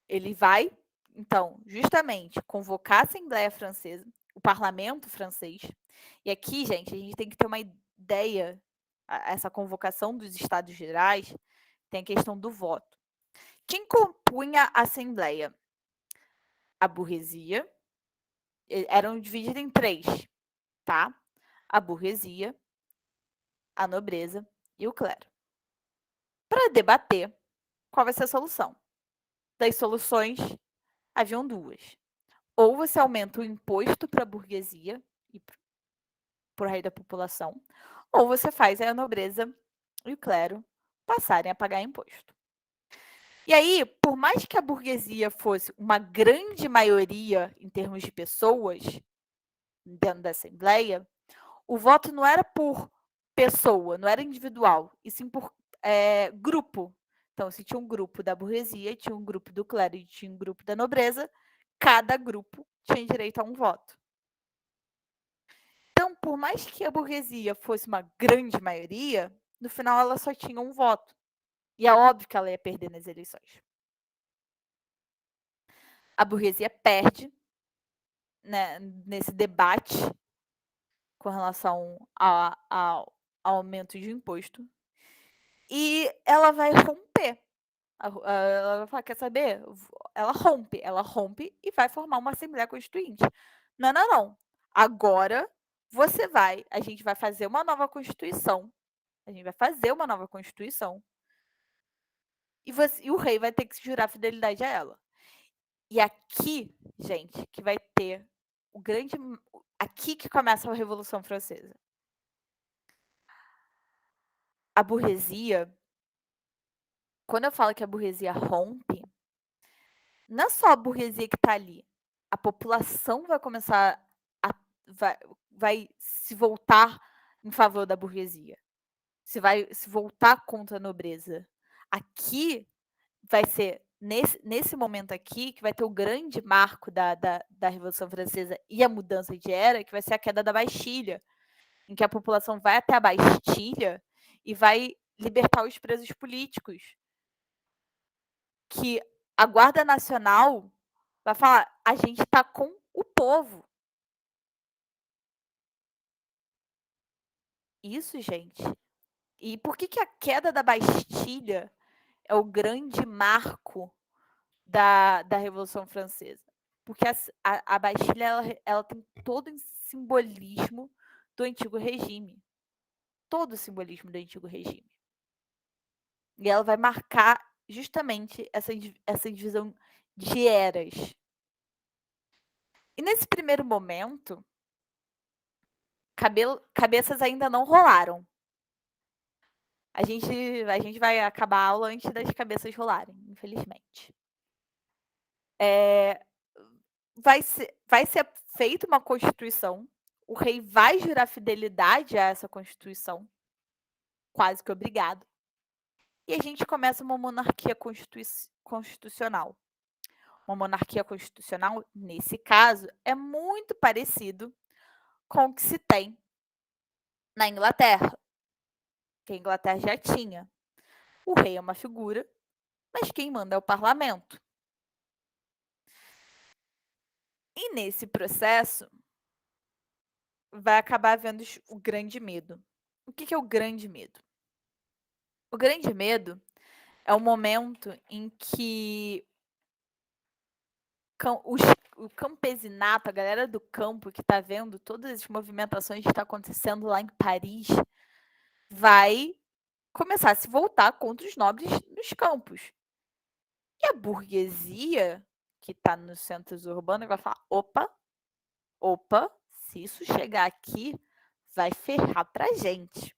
Ele vai, então, justamente convocar a Assembleia Francesa, o parlamento francês. E aqui, gente, a gente tem que ter uma ideia, essa convocação dos Estados Gerais, tem a questão do voto. Quem compunha a Assembleia? A burguesia, eram divididos em 3, tá? A burguesia, a nobreza e o clero. Para debater qual vai ser a solução. Das soluções, haviam 2. Ou você aumenta o imposto para a burguesia e para o resto da população, ou você faz a nobreza e o clero passarem a pagar imposto. E aí, por mais que a burguesia fosse uma grande maioria em termos de pessoas dentro da Assembleia, o voto não era por pessoa, não era individual, e sim por grupo. Então, se tinha um grupo da burguesia, tinha um grupo do clero e tinha um grupo da nobreza, cada grupo tinha direito a um voto. Então, por mais que a burguesia fosse uma grande maioria, no final ela só tinha um voto. E é óbvio que ela ia perder nas eleições. A burguesia perde, né, nesse debate com relação ao aumento de imposto. E ela vai romper. Ela vai falar: quer saber? Ela rompe e vai formar uma Assembleia Constituinte. Não. Agora a gente vai fazer uma nova Constituição A gente vai fazer uma nova Constituição. E o rei vai ter que jurar fidelidade a ela. E aqui, gente, que vai ter o grande. Aqui que começa a Revolução Francesa. A burguesia, quando eu falo que a burguesia rompe, não é só a burguesia que está ali. A população vai começar a. Vai se voltar em favor da burguesia. Vai se voltar contra a nobreza. Aqui vai ser nesse momento aqui que vai ter o grande marco da Revolução Francesa e a mudança de era, que vai ser a queda da Bastilha, em que a população vai até a Bastilha e vai libertar os presos políticos. Que a Guarda Nacional vai falar, a gente está com o povo. Isso, gente. E por que a queda da Bastilha é o grande marco da Revolução Francesa? Porque a Bastilha ela tem todo o simbolismo do antigo regime. Todo o simbolismo do antigo regime. E ela vai marcar justamente essa divisão de eras. E nesse primeiro momento, cabeças ainda não rolaram. A gente vai acabar a aula antes das cabeças rolarem, infelizmente. Vai ser feita uma Constituição, o rei vai jurar fidelidade a essa Constituição, quase que obrigado, e a gente começa uma monarquia constitucional. Uma monarquia constitucional, nesse caso, é muito parecido com o que se tem na Inglaterra, que a Inglaterra já tinha. O rei é uma figura, mas quem manda é o parlamento. E nesse processo, vai acabar havendo o grande medo. O que é o grande medo? O grande medo é o momento em que o campesinato, a galera do campo que está vendo todas as movimentações que estão acontecendo lá em Paris, vai começar a se voltar contra os nobres nos campos. E a burguesia, que está nos centros urbanos, vai falar: opa, se isso chegar aqui, vai ferrar para a gente.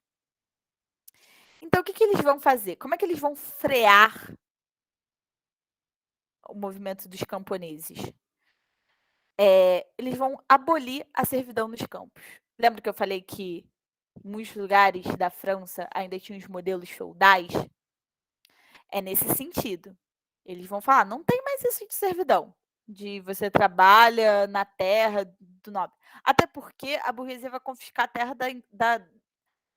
Então, o que eles vão fazer? Como é que eles vão frear o movimento dos camponeses? Eles vão abolir a servidão nos campos. Lembra que eu falei que muitos lugares da França ainda tinham os modelos feudais? É nesse sentido. Eles vão falar, não tem mais isso de servidão, de você trabalha na terra do nobre. Até porque a burguesia vai confiscar a terra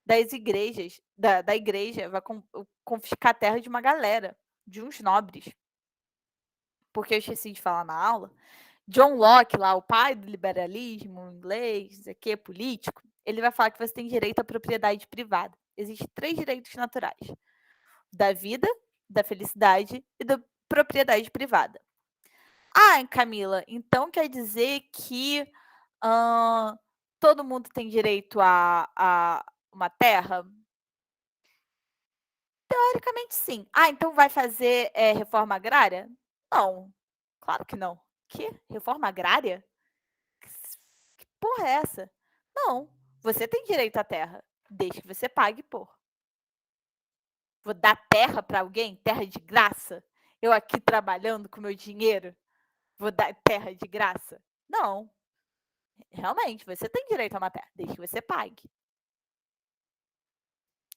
das igrejas, da igreja, vai confiscar a terra de uma galera, de uns nobres. Porque eu esqueci de falar na aula, John Locke, lá, o pai do liberalismo inglês, aqui, político, ele vai falar que você tem direito à propriedade privada. Existem 3 direitos naturais: da vida, da felicidade e da propriedade privada. Ah, Camila, então quer dizer que todo mundo tem direito a uma terra? Teoricamente, sim. Ah, então vai fazer reforma agrária? Não, claro que não. Que? Reforma agrária? Que porra é essa? Não, você tem direito à terra, desde que você pague por. Vou dar terra para alguém? Terra de graça? Eu aqui trabalhando com meu dinheiro, vou dar terra de graça? Não. Realmente, você tem direito a uma terra, desde que você pague.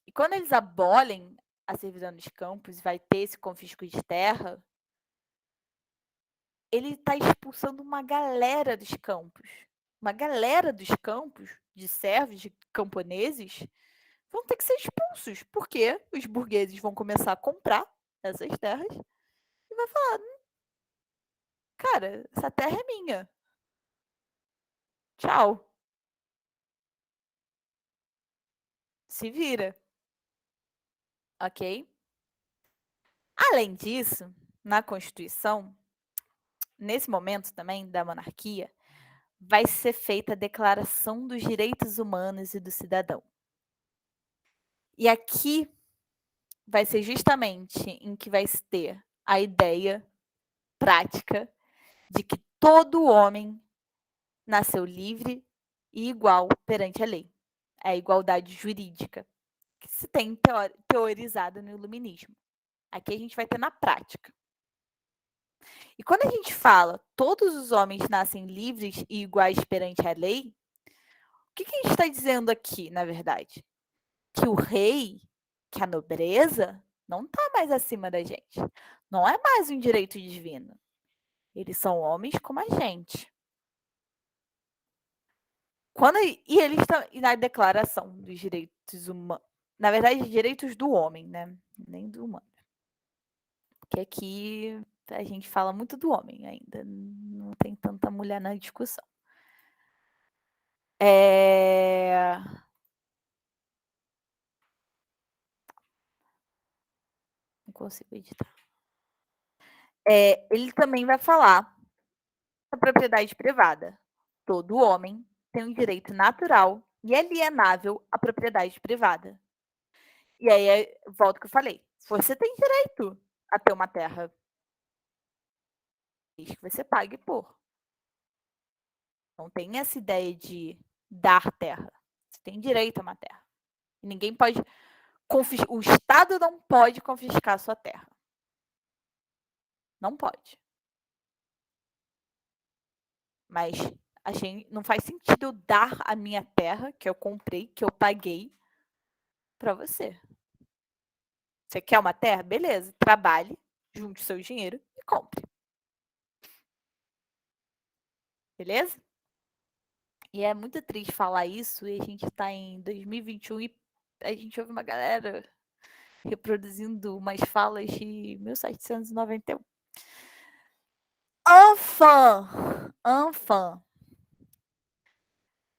E quando eles abolem a servidão dos campos e vai ter esse confisco de terra, ele está expulsando uma galera dos campos. Uma galera dos campos, de servos, de camponeses, vão ter que ser expulsos, porque os burgueses vão começar a comprar essas terras e vai falar: cara, essa terra é minha. Tchau. Se vira. Ok? Além disso, na Constituição, nesse momento também da monarquia, vai ser feita a Declaração dos Direitos Humanos e do Cidadão. E aqui vai ser justamente em que vai se ter a ideia prática de que todo homem nasceu livre e igual perante a lei. É a igualdade jurídica que se tem teorizado no iluminismo. Aqui a gente vai ter na prática. E quando a gente fala todos os homens nascem livres e iguais perante a lei, o que a gente está dizendo aqui, na verdade? Que o rei, que a nobreza, não está mais acima da gente. Não é mais um direito divino. Eles são homens como a gente. E eles estão na Declaração dos Direitos Humanos. Na verdade, direitos do homem, né? Nem do humano. Porque aqui a gente fala muito do homem ainda. Não tem tanta mulher na discussão. Não consigo editar. Ele também vai falar da propriedade privada. Todo homem tem um direito natural e alienável à propriedade privada. E aí, volta ao que eu falei. Você tem direito a ter uma terra. Desde que você pague por. Não tem essa ideia de dar terra. Você tem direito a uma terra. E ninguém pode o Estado não pode confiscar a sua terra. Não pode. Mas não faz sentido eu dar a minha terra, que eu comprei, que eu paguei, para você. Você quer uma terra? Beleza. Trabalhe, junte o seu dinheiro e compre. Beleza? E é muito triste falar isso, e a gente está em 2021 e a gente ouve uma galera reproduzindo umas falas de 1791. Enfim.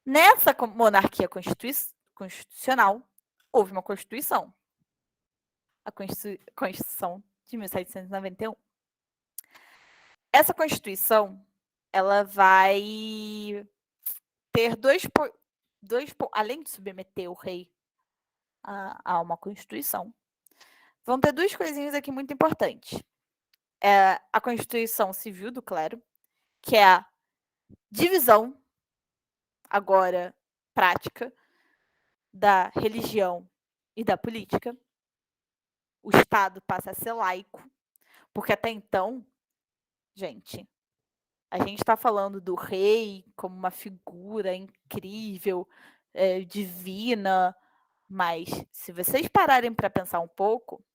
Nessa monarquia constitucional, houve uma Constituição. A Constituição de 1791. Essa Constituição, ela vai ter além de submeter o rei a uma Constituição, vão ter duas coisinhas aqui muito importantes. A Constituição Civil do Clero, que é a divisão, agora prática, da religião e da política. O Estado passa a ser laico, porque até então, gente, a gente está falando do rei como uma figura incrível, divina, mas se vocês pararem para pensar um pouco,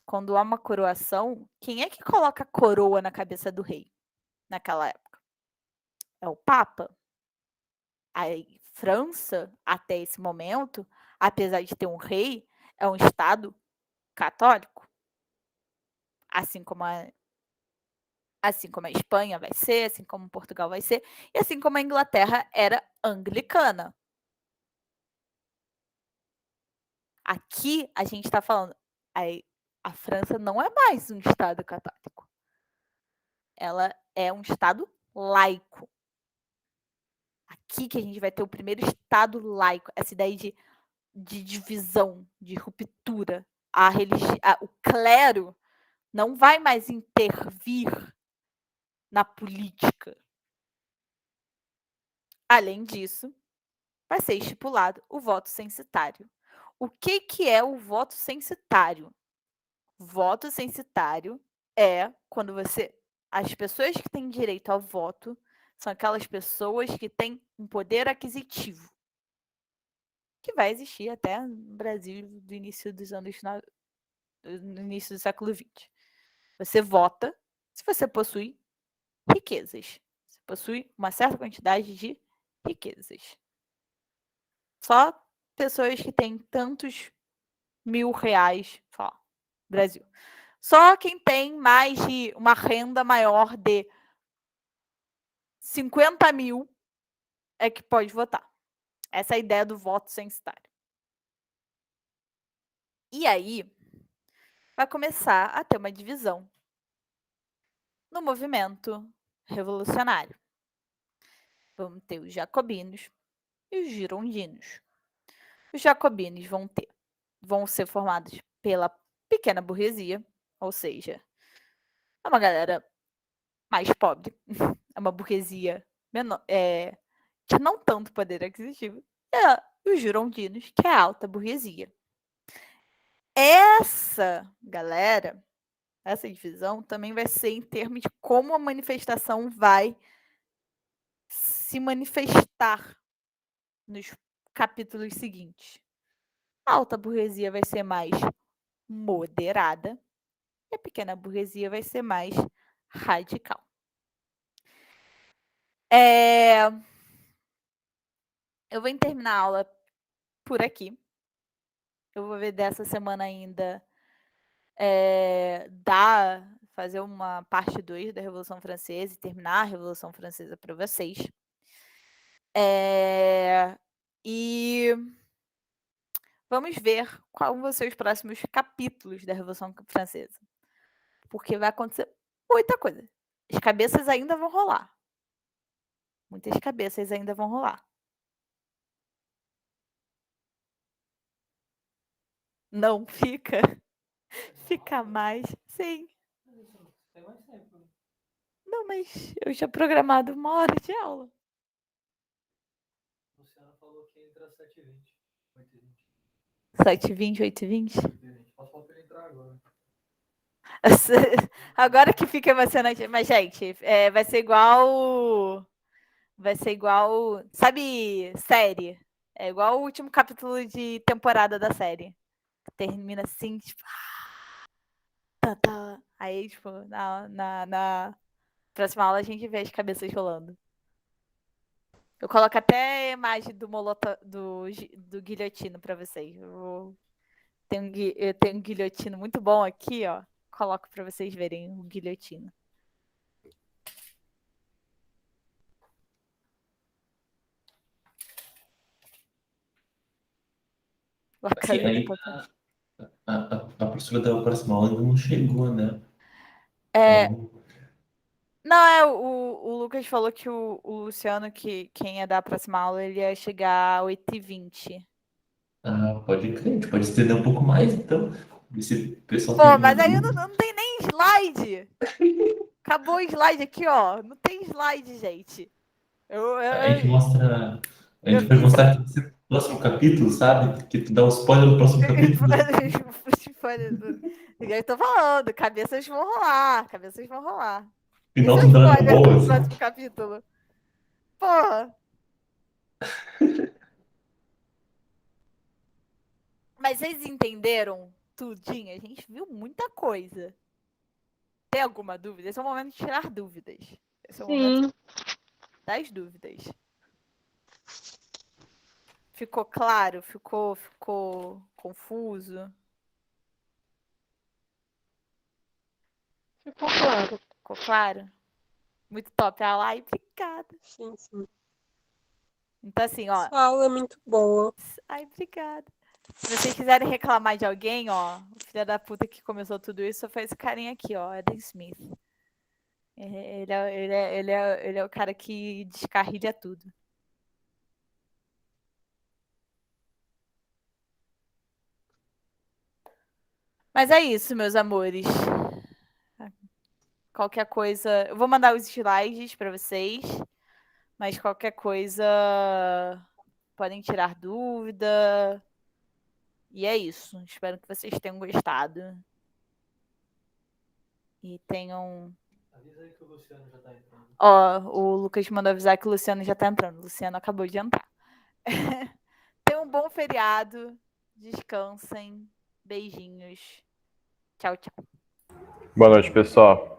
quando há uma coroação, quem é que coloca a coroa na cabeça do rei naquela época? É o Papa. A França, até esse momento, apesar de ter um rei, é um Estado católico. Assim como a Espanha vai ser, assim como Portugal vai ser, e assim como a Inglaterra era anglicana. Aqui a gente está falando, a França não é mais um Estado católico. Ela é um Estado laico. Aqui que a gente vai ter o primeiro Estado laico, essa ideia de divisão, de ruptura. O clero não vai mais intervir na política. Além disso, vai ser estipulado o voto censitário. O que é o voto censitário? Voto censitário é quando as pessoas que têm direito ao voto são aquelas pessoas que têm um poder aquisitivo, que vai existir até no Brasil do início dos anos no início do século XX. Você vota se você possui riquezas. Você possui uma certa quantidade de riquezas. Só pessoas que têm tantos R$1.000, Brasil. Só quem tem mais de uma renda maior de 50 mil é que pode votar. Essa é a ideia do voto censitário. E aí, vai começar a ter uma divisão no movimento revolucionário. Vamos ter os jacobinos e os girondinos. Os jacobinos vão ter vão ser formados pela pequena burguesia, ou seja, é uma galera mais pobre, é uma burguesia menor, de não tanto poder aquisitivo, e os girondinos, que é a alta burguesia. Essa galera, essa divisão também vai ser em termos de como a manifestação vai se manifestar nos capítulos seguintes. A alta burguesia vai ser mais moderada e a pequena burguesia vai ser mais radical. Eu vou terminar a aula por aqui. Eu vou ver dessa semana ainda fazer uma parte 2 da Revolução Francesa e terminar a Revolução Francesa para vocês. E vamos ver quais vão ser os próximos capítulos da Revolução Francesa. Porque vai acontecer muita coisa. As cabeças ainda vão rolar. Muitas cabeças ainda vão rolar. Não fica? Fica mais. Sim. Tem mais tempo. Não, mas eu tinha programado 1 hora de aula. Luciana falou que entra às 7h20. 8h20. 7h20, 8h20? Posso falar pra ele entrar agora. Agora que fica emocionante. Mas, gente, vai ser igual. Vai ser igual. Sabe, série? É igual o último capítulo de temporada da série. Termina assim, tipo. Aí, tipo, na próxima aula a gente vê as cabeças rolando. Eu coloco até a imagem do guilhotino pra vocês. Eu tenho um guilhotino muito bom aqui, ó. Coloco pra vocês verem o guilhotino. Assim, ainda a professora da próxima aula ainda não chegou, né? Então, Não, o Lucas falou que o Luciano, quem ia dar a próxima aula, ele ia chegar às 8h20. pode crer, a gente pode estender um pouco mais, então. Esse pessoal Pô, tem mas aí não tem nem slide. Acabou o slide aqui, ó. Não tem slide, gente. A gente mostra. A gente vai mostrar aqui no próximo capítulo, sabe? Que tu dá um spoiler do próximo capítulo. Eu tô falando, cabeças vão rolar. Cabeças vão rolar. Final Esse é o do Dragon spoiler Ball, do assim. próximo capítulo. Porra. Mas vocês entenderam tudinho? A gente viu muita coisa. Tem alguma dúvida? Esse é o momento de tirar dúvidas. Esse é o momento das dúvidas. Ficou claro? Ficou confuso? Ficou claro. Ficou claro? Muito top. Ai, obrigada. Sim, sim. Então, assim, ó. Sua aula é muito boa. Ai, obrigada. Se vocês quiserem reclamar de alguém, ó, o filho da puta que começou tudo isso só foi esse carinha aqui, ó, Adam Smith. Ele é o cara que descarrilha tudo. Mas é isso, meus amores. Qualquer coisa, eu vou mandar os slides para vocês, mas qualquer coisa podem tirar dúvida. E é isso. Espero que vocês tenham gostado. E tenham. Avisa aí que o Luciano já tá entrando. Ó, o Lucas mandou avisar que o Luciano já tá entrando. O Luciano acabou de entrar. Tenham um bom feriado. Descansem. Beijinhos. Tchau, tchau. Boa noite, pessoal.